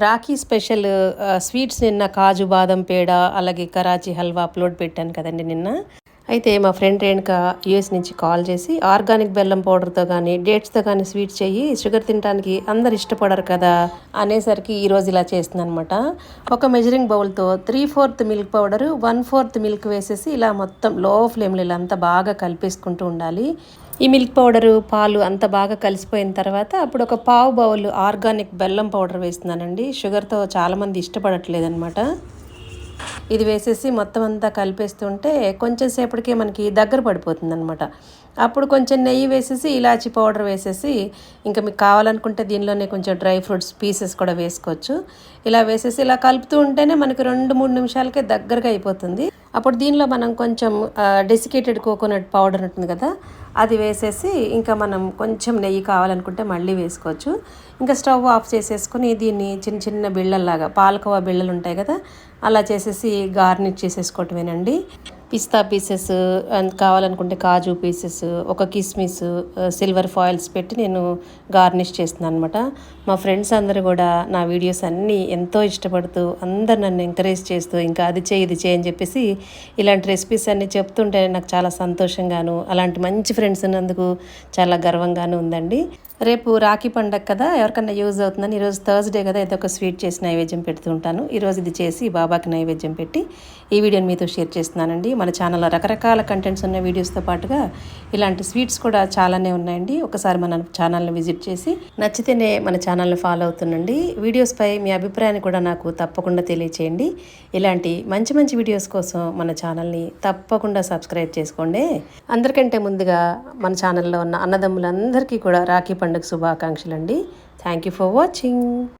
Rakhi special sweets నిన్న కాజు బాదం పేడ అలాగే కరాచీ హల్వా అప్లోడ్ పెట్టాను కదండి నిన్న. అయితే మా ఫ్రెండ్ రేణుక యూఎస్ నుంచి కాల్ చేసి ఆర్గానిక్ బెల్లం పౌడర్తో కానీ డేట్స్తో కానీ స్వీట్స్ చెయ్యి, షుగర్ తినడానికి అందరు ఇష్టపడరు కదా అనేసరికి ఈరోజు ఇలా చేస్తుంది అనమాట. ఒక మెజరింగ్ బౌల్తో 3/4 మిల్క్ పౌడర్ 1/4 మిల్క్ వేసేసి ఇలా మొత్తం లో ఫ్లేమ్లో ఇలా అంతా బాగా కలిపేసుకుంటూ ఉండాలి. ఈ మిల్క్ పౌడరు పాలు అంత బాగా కలిసిపోయిన తర్వాత అప్పుడు ఒక పావు బౌల్ ఆర్గానిక్ బెల్లం పౌడర్ వేస్తున్నానండి. షుగర్తో చాలామంది ఇష్టపడట్లేదు అనమాట. ఇది వేసేసి మొత్తం అంతా కలిపేస్తుంటే కొంచెం సేపటికే మనకి దగ్గర పడిపోతుంది అనమాట. అప్పుడు కొంచెం నెయ్యి వేసేసి ఇలాచీ పౌడర్ వేసేసి ఇంకా మీకు కావాలనుకుంటే దీనిలోనే కొంచెం డ్రై ఫ్రూట్స్ పీసెస్ కూడా వేసుకోవచ్చు. ఇలా వేసేసి ఇలా కలుపుతూ ఉంటేనే మనకి 2-3 నిమిషాలకే దగ్గరగా అయిపోతుంది. అప్పుడు దీనిలో మనం కొంచెం డెసికేటెడ్ కోకోనట్ పౌడర్ ఉంటుంది కదా, అది వేసేసి ఇంకా మనం కొంచెం నెయ్యి కావాలనుకుంటే మళ్ళీ వేసుకోవచ్చు. ఇంకా స్టవ్ ఆఫ్ చేసేసుకొని దీన్ని చిన్న చిన్న బిళ్ళల్లాగా పాలకోవా బిళ్ళలు ఉంటాయి కదా, అలా చేసేసి గార్నిష్ చేసేసుకోవటమేనండి. పిస్తా పీసెస్ కావాలనుకుంటే కాజు పీసెస్, ఒక కిస్మిస్, సిల్వర్ ఫాయిల్స్ పెట్టి నేను గార్నిష్ చేస్తున్నాను అనమాట. మా ఫ్రెండ్స్ అందరూ కూడా నా వీడియోస్ అన్నీ ఎంతో ఇష్టపడుతూ అందరు నన్ను ఎంకరేజ్ చేస్తూ ఇంకా అది చేయి ఇది చేయి అని చెప్పేసి ఇలాంటి రెసిపీస్ అన్నీ చెప్తుంటే నాకు చాలా సంతోషంగాను, అలాంటి మంచి ఫ్రెండ్స్ ఉన్నందుకు చాలా గర్వంగాను ఉందండి. రేపు రాఖీ పండగ కదా, ఎవరికన్నా యూజ్ అవుతుందని ఈరోజు థర్స్డే కదా, ఏదో ఒక స్వీట్ చేసి నైవేద్యం పెడుతూ ఉంటాను. ఈరోజు ఇది చేసి బాబాకి నైవేద్యం పెట్టి ఈ వీడియోని మీతో షేర్ చేస్తున్నానండి. మన ఛానల్లో రకరకాల కంటెంట్స్ ఉన్న వీడియోస్తో పాటుగా ఇలాంటి స్వీట్స్ కూడా చాలానే ఉన్నాయండి. ఒకసారి మన ఛానల్ని విజిట్ చేసి నచ్చితేనే మన ఛానల్ని ఫాలో అవుతుండండి. వీడియోస్పై మీ అభిప్రాయాన్ని కూడా నాకు తప్పకుండా తెలియచేయండి. ఇలాంటి మంచి మంచి వీడియోస్ కోసం మన ఛానల్ని తప్పకుండా సబ్స్క్రైబ్ చేసుకోండి. అందరికంటే ముందుగా మన ఛానల్లో ఉన్న అన్నదమ్ములందరికీ కూడా రాఖీ పండుగ శుభాకాంక్షలు అండి. Thank you for watching.